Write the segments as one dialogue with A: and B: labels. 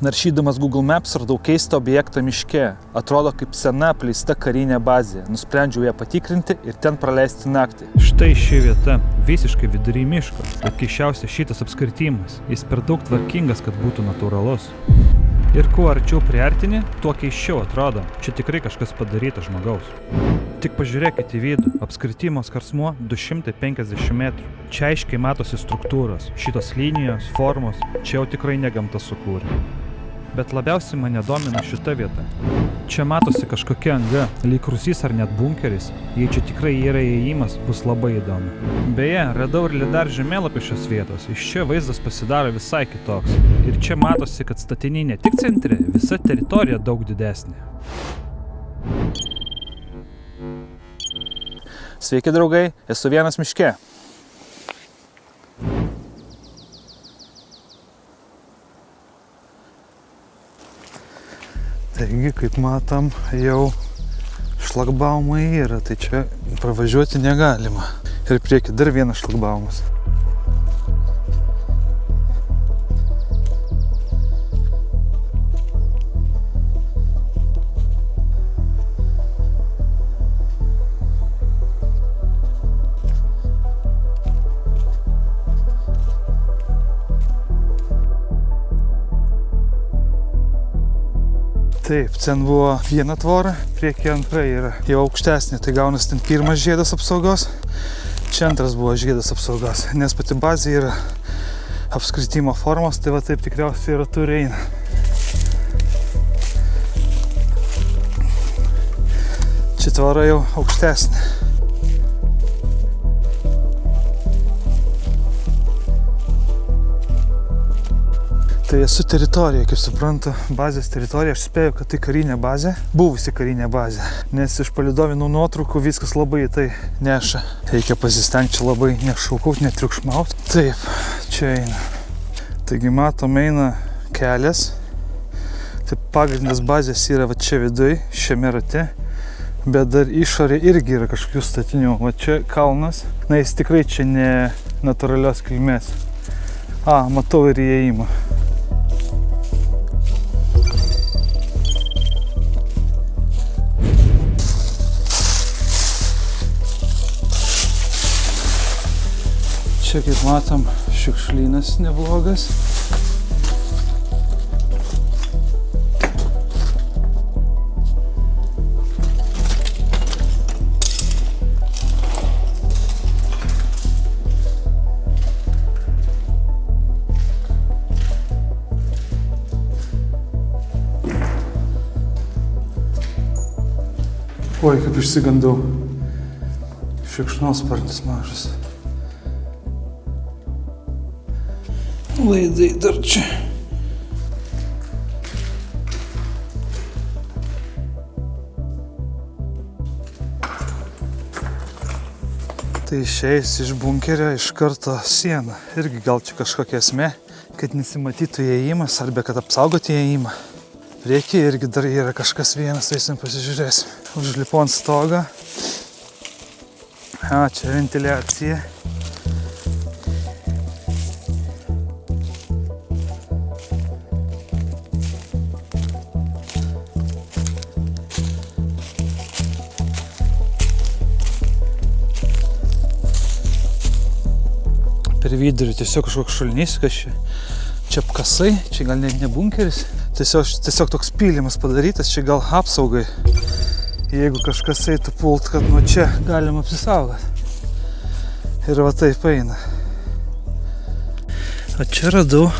A: Naršydamas Google Maps radau keistą objektą miške. Atrodo kaip sena apleista karinė bazė. Nusprendžiau ją patikrinti ir ten praleisti naktį.
B: Štai ši vieta, visiškai vidury miško, bet keisčiausia šitas apskritimas. Jis per daug tvarkingas, kad būtų natūralus. Ir kuo arčiau priartini, tuo keisčiau atrodo. Čia tikrai kažkas padaryta žmogaus. Tik pažiūrėkite į vidų. Apskritimo skersmuo 250 metrų. Čia aiškiai matosi struktūros. Šitos linijos, formos, čia jau tikrai ne gamta sukūrė. Bet labiausiai mane domina šita vieta. Čia matosi kažkokia anga, lyg rūsys ar net bunkeris. Jei čia tikrai yra įėjimas, bus labai įdomu. Beje, radau ir lidar žemėlapį šios vietos. Iš čia vaizdas pasidaro visai kitoks. Ir čia matosi, kad statiniai ne tik centre, visa teritorija daug didesnė.
A: Sveiki draugai, esu vienas miške. Taigi, kaip matom, jau šlagbaumai yra, tai čia pravažiuoti negalima. Ir prieki dar vienas šlagbaumas. Taip, ten buvo viena tvora, prieki antra yra jau aukštesnė, tai gaunas ten pirmas žiedas apsaugos, čia antras buvo žiedas apsaugos, nes pati bazė yra apskritimo formos, tai va taip tikriausiai yra turi eina. Čia tvora jau aukštesnė. Tai esu teritorija, kaip suprantu, bazės teritorija. Aš spėju, kad tai karinė bazė, buvusi karinė bazė. Nes iš palidovinų nuotraukų viskas labai tai neša. Reikia pasistengti čia labai nešaukaut, netriukšmaut. Taip, čia eina. Taigi matom, eina kelias. Taip, pagrindinės bazės yra va čia viduj, šiame rate. Bet dar išorė irgi yra kažkokių statinių. Va čia kalnas. Na, jis tikrai čia ne natūralios kilmės. Matau ir įėjimą. Čia, kaip matom, šiukšlynas neblogas. Oi, kaip išsigandau. Šikšnosparnis mažas. Laidai dar čia. Tai išėjus iš bunkerio iš karto siena. Irgi gal čia kažkokia esmė, kad nesimatytų įėjimas arba kad apsaugoti įėjimą. Priekyje irgi dar yra kažkas vienas, tai eisim pasižiūrėsim. Užlipu ant stogą. Čia ventiliacija. Per vidurį tiesiog kažkoks šulinys, kas čia apkasai, čia gal net ne bunkeris. Tiesiog toks pylimas padarytas, čia gal apsaugai. Jeigu kažkas eitų pult, kad nuo čia galima apsisaugoti. Ir va taip eina. O čia radau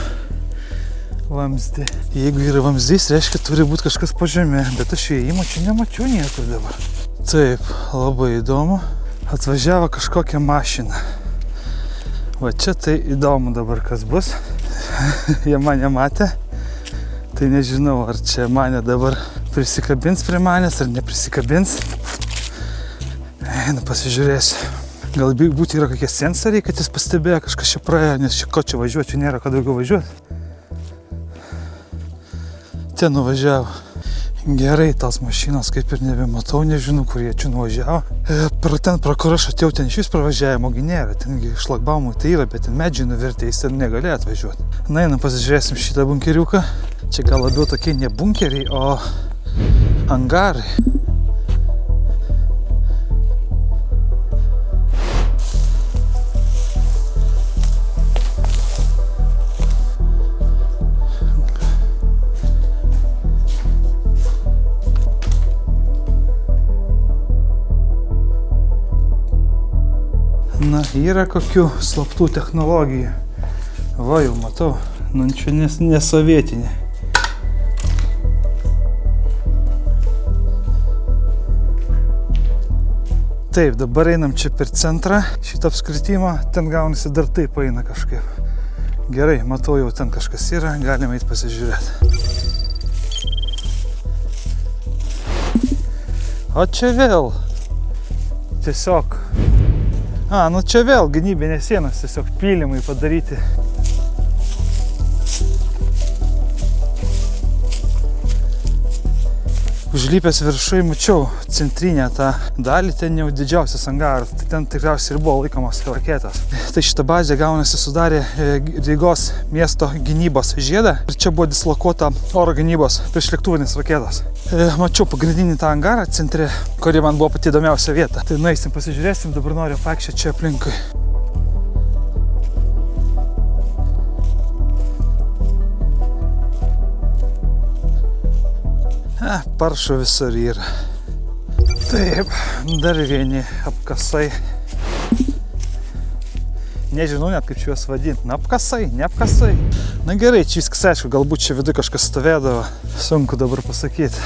A: vamzdį. Jeigu yra vamzdys, reiškia, turi būti kažkas po žemė, bet aš įėjimo čia nemačiau niekur dabar. Taip, labai įdomu. Atvažiavo kažkokia mašina. Va čia tai įdomu dabar kas bus. Jie mane matė. Tai nežinau, ar čia mane dabar prisikabins prie manęs, ar neprisikabins. Pasižiūrėsiu. Galbūt yra kokie sensoriai, kad jis pastebėjo, kažkas čia praėjo, nes čia ko čia važiuoti, čia nėra ką daugiau važiuoti. Ten nuvažiavo. Gerai, tos mašinos kaip ir nebematau, nežinau, kur jie čia nuvažiavo. Pro kur aš atėjau, ten iš vis pravažiavimo nėra, tengi šlagbaumų tai yra, bet ten medžiai nuvertė, jis ten negalėjo atvažiuoti. Na, pasižiūrėsim šitą bunkeriuką. Čia gal labiau tokie ne bunkeriai, o angarai. Na, yra kokių slaptų technologijų. Va, jau matau. Nu, čia nesovietinė. Taip, dabar einam čia per centrą. Šitą apskritimą, ten gaunasi dar taip eina kažkaip. Gerai, matau, jau ten kažkas yra, galime eiti pasižiūrėti. O čia vėl. Tiesiog. Nu čia vėl gynybinės sienos, tiesiog pylimai padaryti. Užlipęs viršui mačiau centrinę tą dalį, ten jau didžiausias angaras, tai ten tikriausiai ir buvo laikomas raketas. Tai šitą bazę gaunasi sudarė Rygos miesto gynybos žiedą ir čia buvo dislokuota oro gynybos priešlėktuvinės raketos. Mačiau pagrindinį tą angarą centre, kuri man buvo pati įdomiausia vieta. Tai nueisim, pasižiūrėsim, dabar noriu vaikščioti čia aplinkui. Paršo visur yra. Taip, dar vieni apkasai. Nežinau net kaip juos vadinti. Na, apkasai, ne apkasai. Na gerai, čia viskas aišku, galbūt čia viduje kažkas stovėdavo. Sunku dabar pasakyti.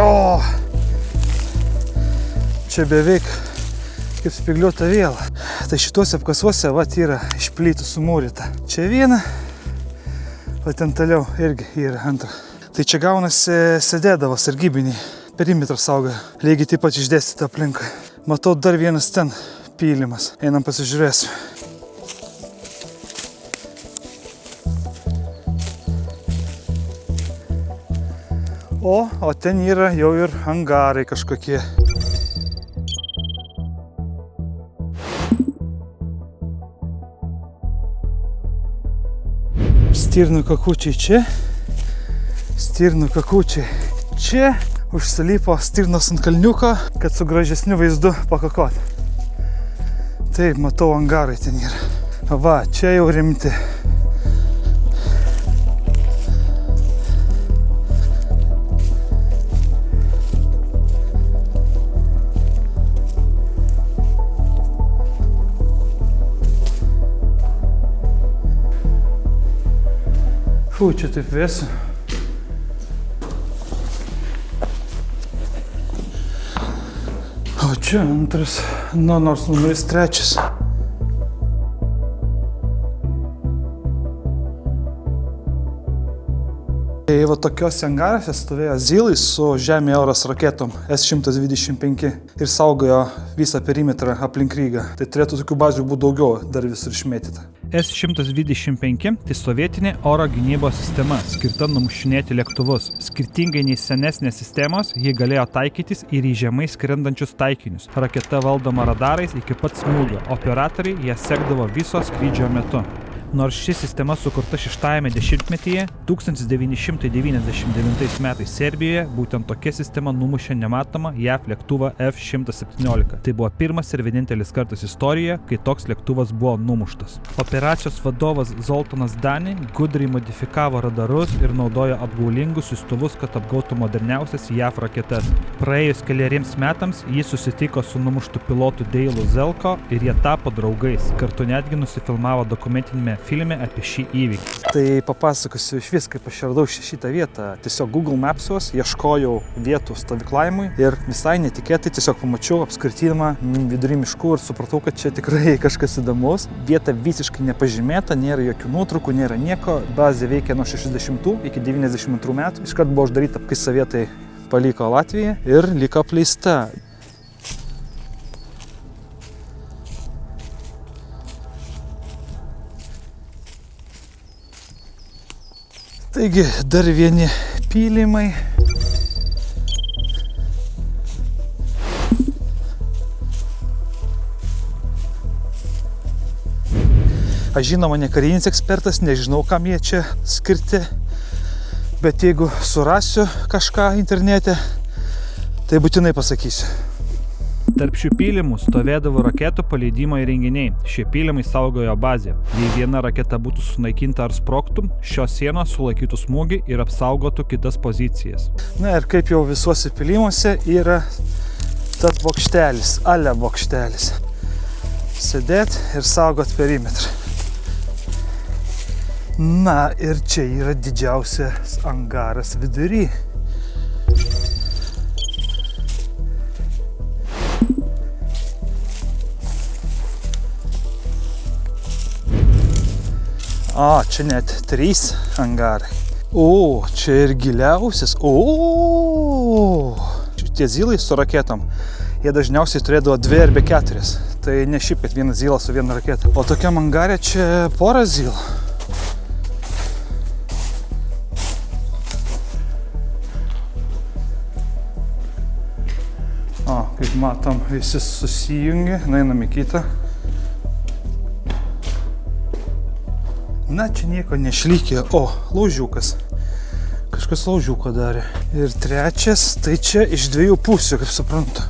A: O! Čia beveik kaip spygliuota viela. Tai šituose apkasuose vat yra iš plytų sumūryta. Čia viena, o ten toliau irgi yra antra. Tai čia gaunasi sėdėdavo sargybiniai, perimetrą saugojo. Lygiai taip pat išdėstyta aplinkui. Matau dar vienas ten pylimas. Einam pasižiūrėsiu. O ten yra jau ir angarai kažkokie. Stirnų kakučiai čia, stirnų kakučiai čia, užsilypo stirnos ant kalniuko, kad su gražesniu vaizdu pakakot. Taip, matau, angarai ten yra. Va, čia jau rimti. Fū, čia taip vėsu. O čia antras, nors numeris trečias. Tai va tokiuose angaruose stovėjo Zylai su žemė oras raketom S-125 ir saugojo visą perimetrą aplink Rygą. Tai turėtų tokių bazių būti daugiau, dar visur išmėtyta.
B: S-125 tai sovietinė oro gynybos sistema, skirta numušinėti lėktuvus. Skirtingai nei senesnės sistemos, ji galėjo taikytis ir į žemai skrendančius taikinius. Raketa valdoma radarais iki pat smūgio. Operatoriai ją sekdavo viso skrydžio metu. Nors ši sistema sukurta 6-ame dešimtmetyje, 1999 metais Serbijoje būtent tokia sistema numušė nematomą JAV lėktuvą F-117. Tai buvo pirmas ir vienintelis kartas istorijoje, kai toks lėktuvas buvo numuštas. Operacijos vadovas Zoltanas Dani gudriai modifikavo radarus ir naudojo apgaulingus siųstuvus, kad apgautų moderniausias JAV raketas. Praėjus keleriems metams jis susitiko su numuštu pilotu Deilu Zelko ir jie tapo draugais. Kartu netgi nusifilmavo dokumentinėme filme apie šį įvykį.
A: Tai papasakosiu iš vis, kaip aš radau šitą vietą. Tiesiog Google Mapsuos ieškojau vietų stovyklavimui ir visai netikėtai tiesiog pamačiau apskritimą vidury miškų ir supratau, kad čia tikrai kažkas įdomus. Vieta visiškai nepažymėta, nėra jokių nuotraukų, nėra nieko. Bazė veikia nuo 60 iki 92 metų. Iškart buvo uždaryta, kai sovietai paliko Latviją ir liko apleista. Taigi, dar vieni pylimai. Aš žinoma, ne karinis ekspertas, nežinau, kam jie čia skirti, bet jeigu surasiu kažką internete, tai būtinai pasakysiu.
B: Tarp šių pylimų stovėdavo raketų paleidimo įrenginiai. Šie pylimai saugojo bazę. Jei viena raketa būtų sunaikinta ar sprogtų, šios sienos sulaikytų smūgį ir apsaugotų kitas pozicijas.
A: Na ir kaip jau visuose pylimuose yra tas bokštelis, ale bokštelis. Sėdėt ir saugot perimetrą. Na ir čia yra didžiausias angaras vidury. A, čia net 3 angarai. O, čia ir giliausias. O, tie zylai su raketom, jie dažniausiai turėdavo 2 arba 4. Tai ne šiaip, kad vienas zylas su viena raketa. O tokiam angare čia pora zylų. O, kaip matom, visi susijungi, nueinam į kitą. Na, čia nieko nešlykė. O, laužiukas. Kažkas laužiuko darė. Ir trečias, tai čia iš 2 pusių, kaip suprantu.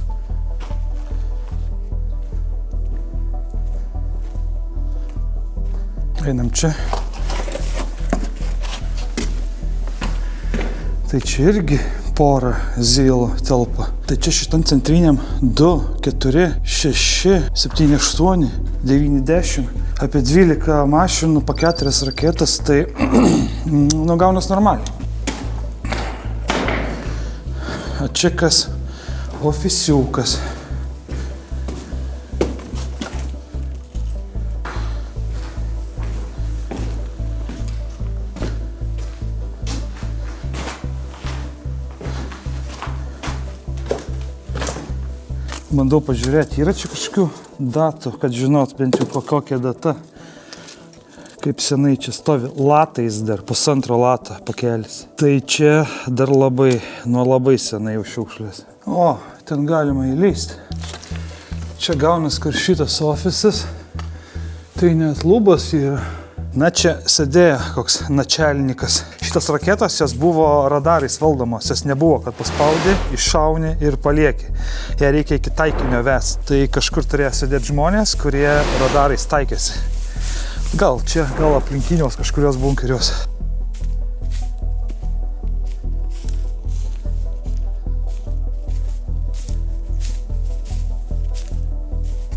A: Einam čia. Tai čia irgi pora zylų telpa. Tai čia šitam centriniam 2, 4, 6, 7, 8, 9, 10. Apie 12 mašinų, po 4 raketas, tai gaunas normaliai. O čia kas? Ofisiukas. Bandau pažiūrėti, yra čia kažkokių datų, kad žinot bent jau kokia data, kaip senai čia stovi. Latais dar, 1,5 lato pakelis. Tai čia dar labai senai jau šiukšlės. O, ten galima įleisti. Čia gaunas, kur šitas ofisas, tai net lubos yra. Na, čia sėdėjo koks načelnikas. Šitas raketos, jos buvo radarais valdomos, jos nebuvo, kad paspaudė, iššauni ir palieki. Ją reikia iki taikinio vest. Tai kažkur turėjo sėdėti žmonės, kurie radarais taikėsi. Gal čia, gal aplinkinios kažkurios bunkerios.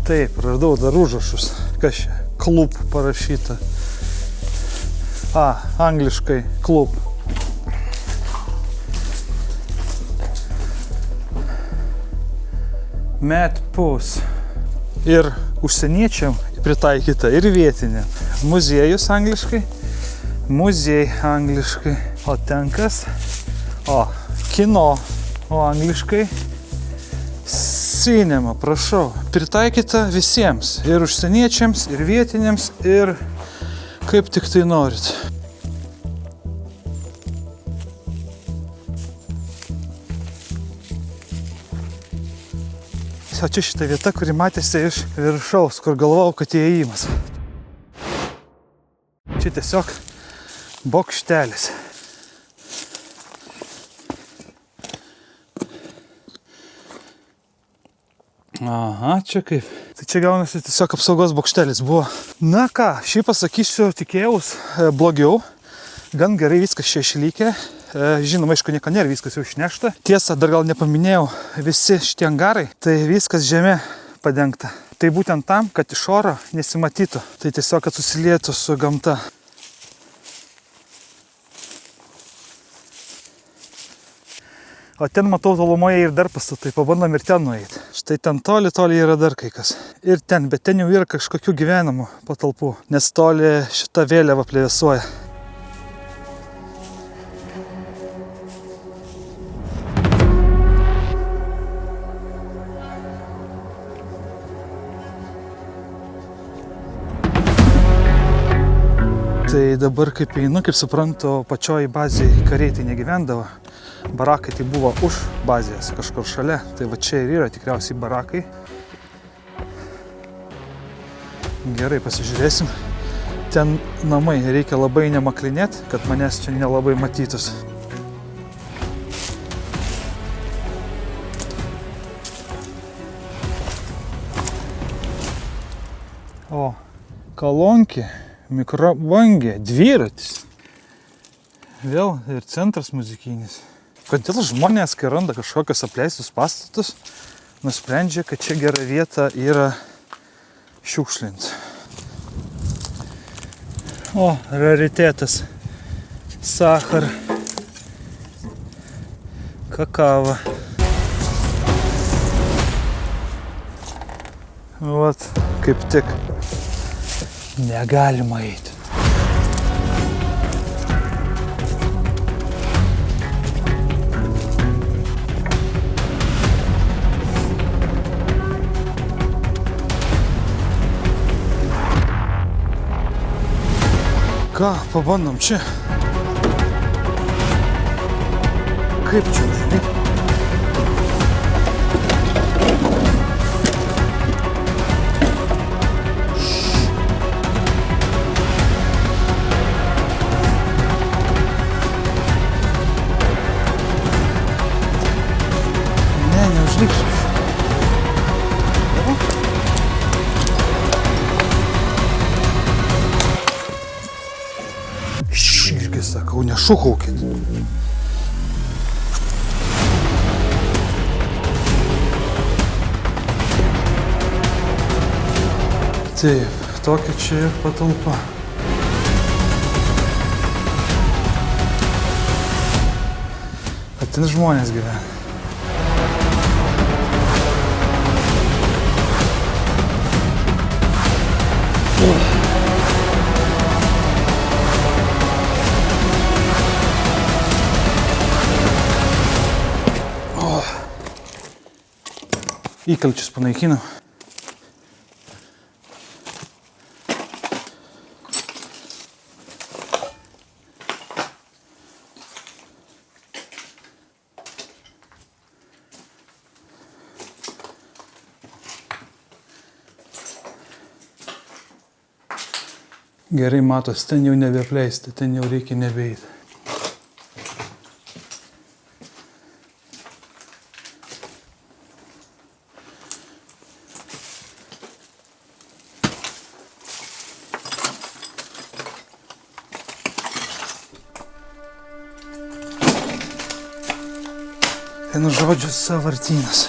A: Taip, radau dar užrašus. Kas čia? Klub parašyta. A, angliškai klub. Medpus. Ir užsieniečiam pritaikyta, ir vietinė. Muziejus angliškai, muziejai angliškai. O ten kas? O, kino. O angliškai cinema, prašau. Pritaikyta visiems. Ir užsieniečiams, ir vietiniams, ir kaip tik tai norit. O čia šita vieta, kuri matėsi iš viršaus, kur galvojau, kad įėjimas. Čia tiesiog bokštelis. Aha, čia kaip. Tai čia gaunasi tiesiog apsaugos bokštelis buvo. Na ką, šį pasakysiu, tikėjaus blogiau. Gan gerai viskas čia išlikė. Žinoma, aišku, nieko nėra, viskas jau išnešta. Tiesa, dar gal nepaminėjau, visi šitie angarai, tai viskas žemė padengta. Tai būtent tam, kad iš oro nesimatytų. Tai tiesiog, kad susilietų su gamta. O ten matau tolumoje ir dar pastatai, pabandom ir ten nueiti. Štai ten toli yra dar kai kas. Ir ten, bet ten jau yra kažkokių gyvenamų patalpų, nes toli šita vėliava plevėsuoja. Tai dabar kaip einu, kaip suprantu, pačioj bazėje kariai tai negyvendavo. Barakai tai buvo už bazės kažkur šalia. Tai va čia ir yra tikriausiai barakai. Gerai, pasižiūrėsim, Ten namai, reikia labai nemaklinėti, kad manęs čia nelabai matytųsi. O, kolonkė, mikrobangė, dviratis. Vėl ir centras muzikinis. Kodėl žmonės, kai randa kažkokius apleistus pastatus, nusprendžia, kad čia gera vieta yra šiukšlinti. O, raritetas. Sachar. Kakava. Vat, kaip tik. Negalima eiti. Ką, pabandom čia. Kaip čia užlipti? Ne, neužlipsiu. Irgi sakau, nešukaukit. Taip, tokia čia ir patalpa. Ten žmonės gyvena. Įkalčius panaikinau. Gerai matos, ten jau nebeapleisti, ten jau reikia nebeiti. Vienu žodžiu, sąvartynas.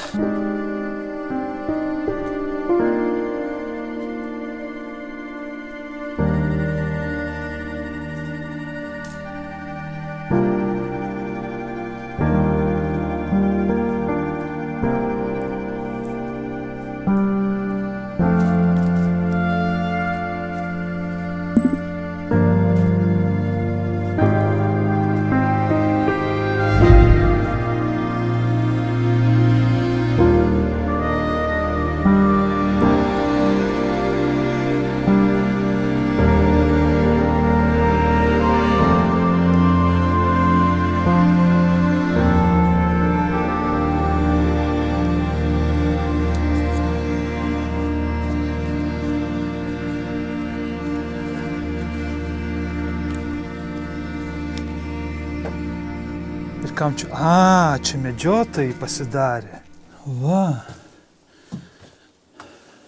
A: Ir kam čia? Čia medžiotojai pasidarė. Va.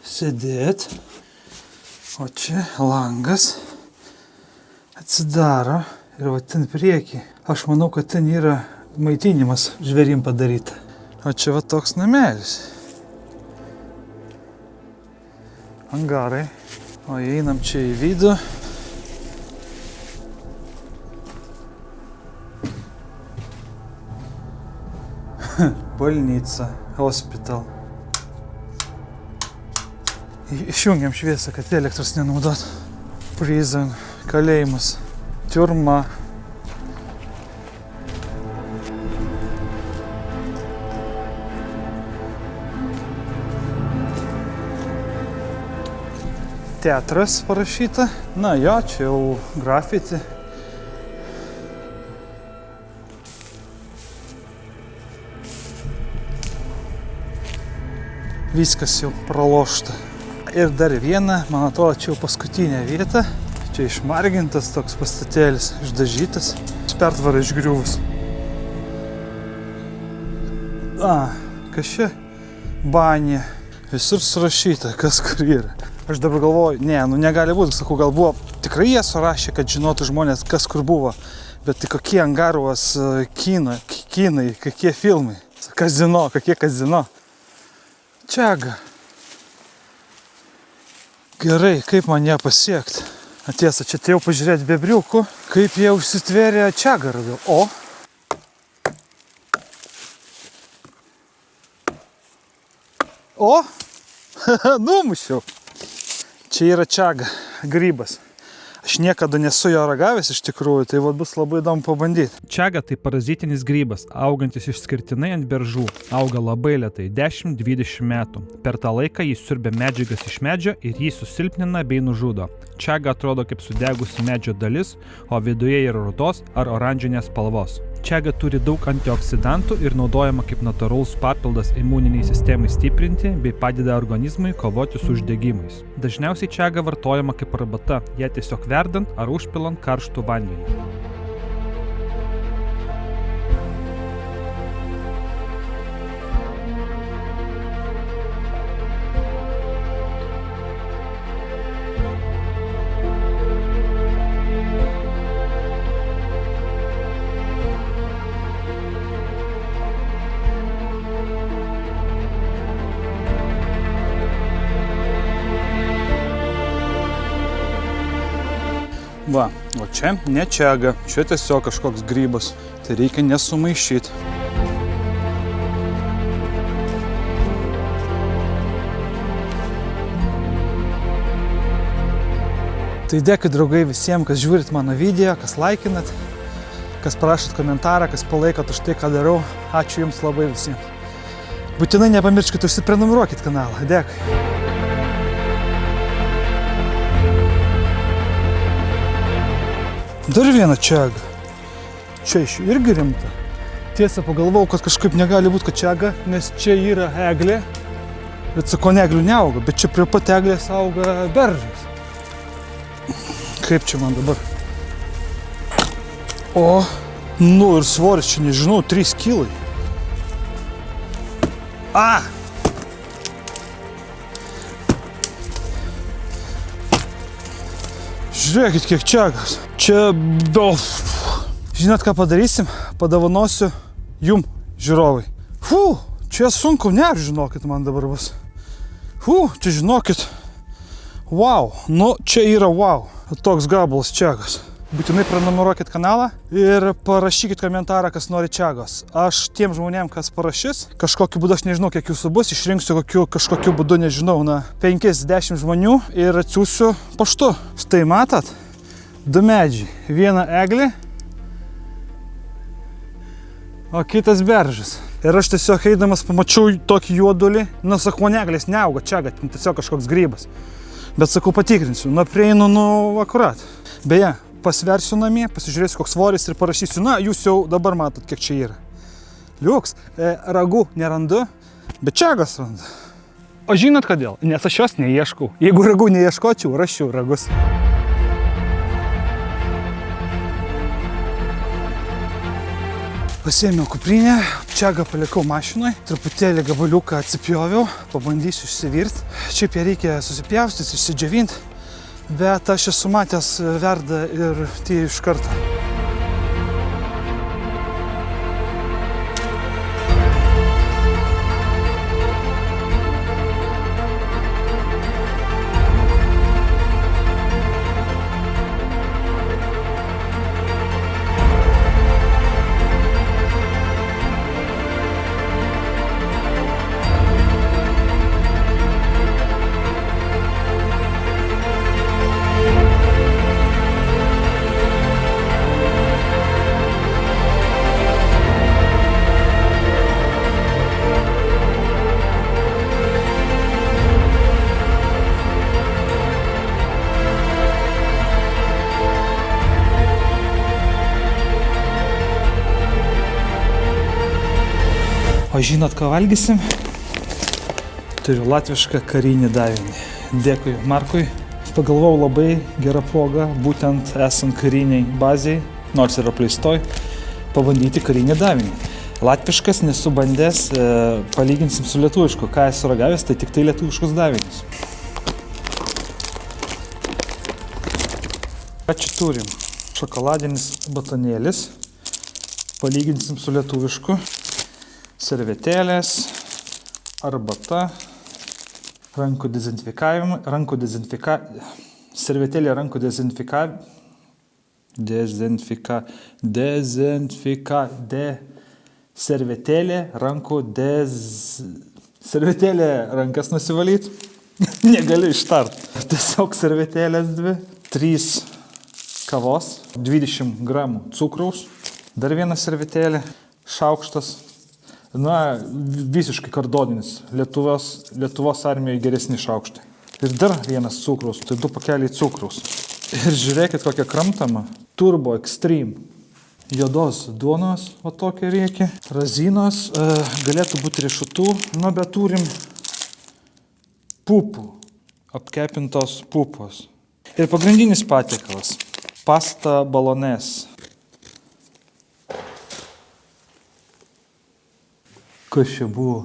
A: Sėdėt. O čia langas. Atsidaro. Ir va ten priekį. Aš manau, kad ten yra maitinimas žvėrim padaryta. O čia va toks namelis. Angarai. O einam čia į vidų. Больница, hospital. Išjungiam šviesą, kad elektros nenaudot. Prison, kalėjimas, tiurma. Teatras parašyta. Na jo, čia jau grafiti. Viskas jau pralošta. Ir dar viena, man atrodo, čia jau paskutinė vieta. Čia išmargintas toks pastatėlis, išdažytas. Pertvara išgriuvus. Kas čia? Banė. Visur surašyta, kas kur yra. Aš dabar galvoju, negali būti. Sakau, gal buvo tikrai jie surašė, kad žinotų žmonės, kas kur buvo. Bet tai kokie Angarovas kinai, kokie filmai. Kazino, kokie kazino. Čiaga. Gerai, kaip man ją pasiekti? Tiesa, čia atėjau pažiūrėti bebriukų, kaip jie užsitvėrė čiagą radau. Numušiau. Čia yra čiaga, grybas. Aš niekada nesu jo ragavęs iš tikrųjų, tai bus labai įdomu pabandyti.
B: Čiaga tai parazitinis grybas, augantis išskirtinai ant beržų. Auga labai lėtai, 10-20 metų. Per tą laiką jis siurbia medžiagas iš medžio ir jį susilpnina bei nužudo. Čiaga atrodo kaip sudegusi medžio dalis, o viduje yra rudos ar oranžinės spalvos. Čiaga turi daug antioksidantų ir naudojama kaip natūralus papildas imuniniai sistemai stiprinti bei padeda organizmui kovoti su uždegimais. Dažniausiai čiaga vartojama kaip arbata, ją tiesiog verdant ar užpilant karštų vandenį.
A: Va, o čia ne čiaga, čia tiesiog kažkoks grybas, tai reikia nesumaišyti. Tai dėkui draugai visiems, kas žiūrit mano video, kas laikinat, kas parašot komentarą, kas palaikot už tai, ką darau. Ačiū Jums labai visiems. Būtinai nepamirškit, užsiprenumeruokit kanalą. Dėkui. Dar vieną čiagą. Čia iš irgi rimta. Tiesa, pagalvojau, kad kažkaip negali būti, kad čiaga, nes čia yra eglė. Bet sako, eglių neauga, bet čia prie pat eglės auga beržas. Kaip čia man dabar? Ir svoris čia, nežinau, 3 kilai. Žiūrėkit, kiek čiagas. Čia... Žinot, ką padarysim? Padovanosiu jum, žiūrovai. Čia sunku, žinokit, man dabar bus. Čia žinokit. Wow, čia yra wow. Toks gabalas čiagas. Būtinai prenumeruokit kanalą ir parašykit komentarą, kas nori čiagos. Aš tiem žmonėm, kas parašys, kažkokiu būdu, aš nežinau, kiek jūsų bus, išrinksiu kažkokiu būdu, nežinau, 5-10 žmonių ir atsiųsiu paštu. Štai matot, 2 medžiai, viena eglė, o kitas beržas. Ir aš tiesiog eidamas pamačiau tokį juodulį, sakau, eglės neauga čiaga, tiesiog kažkoks grybas. Bet sakau, patikrinsiu, prieinu, akurat. Beje, pasversiu namie, pasižiūrėsiu, koks svoris ir parašysiu, jūs jau dabar matot, kiek čia yra. Liuks, ragų nerandu, bet čiagas randu. O žinot kodėl? Nes aš jos neieškau. Jeigu ragų neieškočiau, raščiau ragus. Pasiėmiau kuprinę, čiagą palikau mašinoj, truputėlį gabaliuką atsipjoviau, pabandysiu išsivirti. Šiaip ją reikia susipjaustyti, išsidžiavinti. Bet aš esu matęs verda ir tai iš karto. O žinot, ką valgysim? Turiu latvišką karinį davinį. Dėkui Markui, pagalvojau, labai gera proga, būtent esant kariniai baziai, nors ir apleistoj, pabandyti karinį davinį. Latviškas nesu bandęs, palyginsim su lietuvišku. Ką esu ragavęs, tai tik tai lietuviškus davinius. Ką čia turim? Šokoladinis batonėlis, palyginsim su lietuvišku. Servetėlės, arbata, rankų dezinfikavimai, servetėlė rankų servetėlė rankas nusivalyt, negaliu ištart. Tiesiog servetėlės 2, 3 kavos, 20 gramų cukraus, dar viena servetėlė, šaukštas. Na, visiškai kardoninis. Lietuvos armijoje geresni šaukštai. Ir dar vienas cukraus, tai 2 pakeliai cukraus. Ir žiūrėkit, kokia kramtama. Turbo Extreme. Juodos duonos, o tokia reikia. Razinos, galėtų būti riešutų, nu, bet turim pupų. Apkepintos pupos. Ir pagrindinis patiekalas. Pasta bolognese. Kas čia buvo?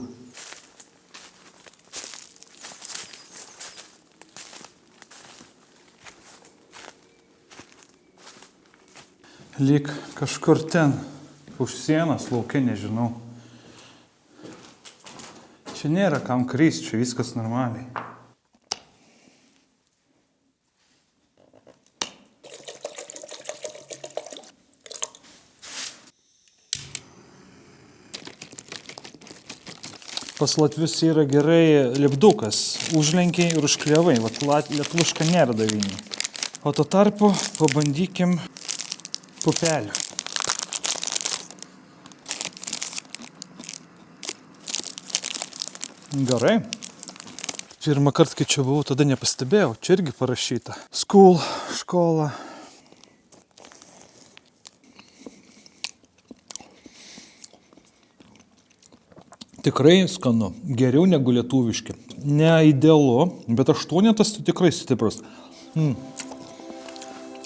A: Lyg kažkur ten, už sienos, lauke, nežinau. Čia nėra kam krist, čia viskas normaliai. Pas latvius yra gerai lipdukas, užlenkiai ir užkliavai, vat lietuviška nėra davinė. O tuo tarpu pabandykim pupelių. Gerai. Pirmą kartą, kai čia buvau, tada nepastebėjau, čia irgi parašyta. School, škola. Tikrai skanu, geriau negu lietuviški. Ne idealu, bet 8 tai tikrai stiprus.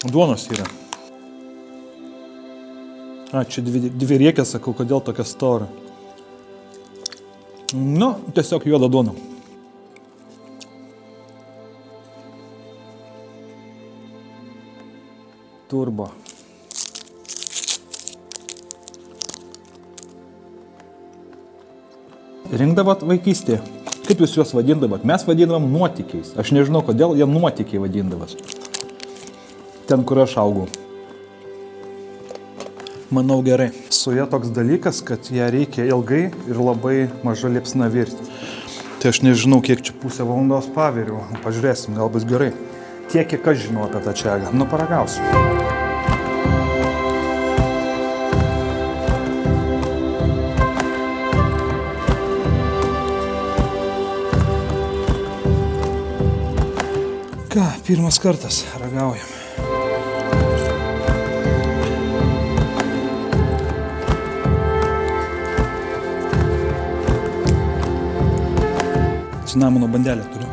A: Duonos yra. Čia dvi riekės, sakau, kodėl tokia stora. Nu, tiesiog juoda duona. Turbo. Rinkdavot vaikystėje? Kaip jūs juos vadindavot? Mes vadindavom nuotykiais. Aš nežinau, kodėl jie nuotykiai vadindavas. Ten, kur aš augau. Manau gerai. Su ja toks dalykas, kad ją reikia ilgai ir labai maža liepsna virti. Tai aš nežinau, kiek čia pusę valandos paviriau. Pažiūrėsim, gal bus gerai. Tiek, kiek aš žinau apie tą čegą. Nu, paragausiu. Ką, pirmas kartas, ragaujam. Cinamono bandelę turiu.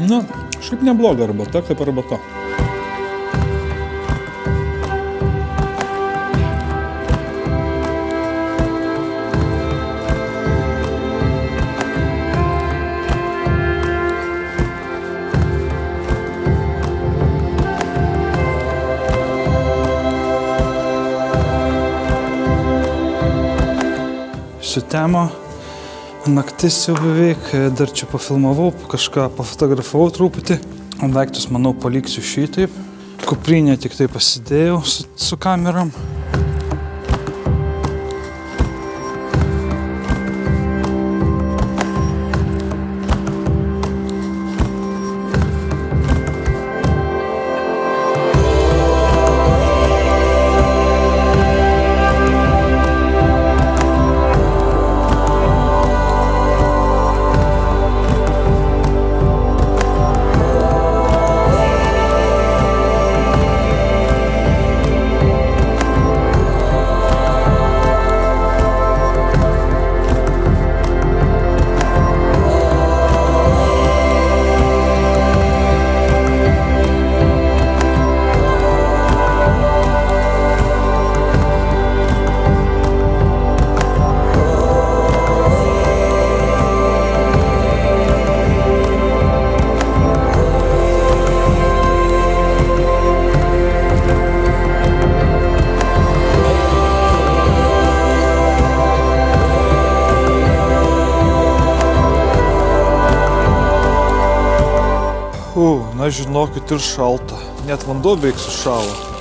A: Nu, šiaip nebloga arbata, kaip arbata. Sutemo, naktis jau beveik, dar čia pafilmavau, kažką pafotografavau truputį. Daiktus, manau, paliksiu šitaip. Kuprinę tik tai pasidėjau su kamerom. Na žinokit ir šalta. Net vanduo beveik sušalo.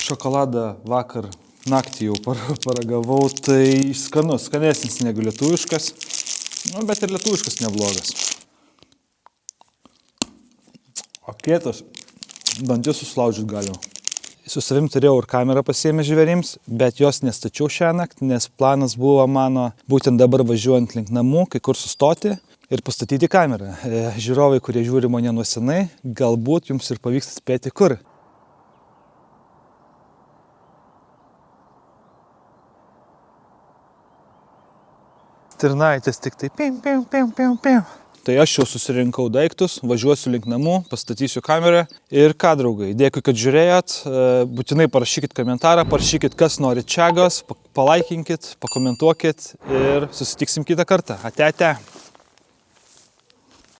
A: Šokoladą vakar naktį jau paragavau, tai skanus, skanesnis negu lietuviškas, bet ir lietuviškas neblogas. O kietas, dantis susilaužyt galima. Su savim turėjau ir kamerą pasiėmę žvėrims, bet jos nestačiau šią naktį, nes planas buvo mano būtent dabar važiuojant link namų, kai kur sustoti ir pastatyti kamerą. Žiūrovai, kurie žiūri mane nuo senai, galbūt jums ir pavyks atspėti kur. Stirnaitės tik tai pim. Tai aš jau susirinkau daiktus, važiuosiu link namų, pastatysiu kamerą ir ką, draugai, dėkui, kad žiūrėjot, būtinai parašykit komentarą, parašykit, kas norit čagos, palaikinkit, pakomentuokit ir susitiksim kitą kartą. Ate.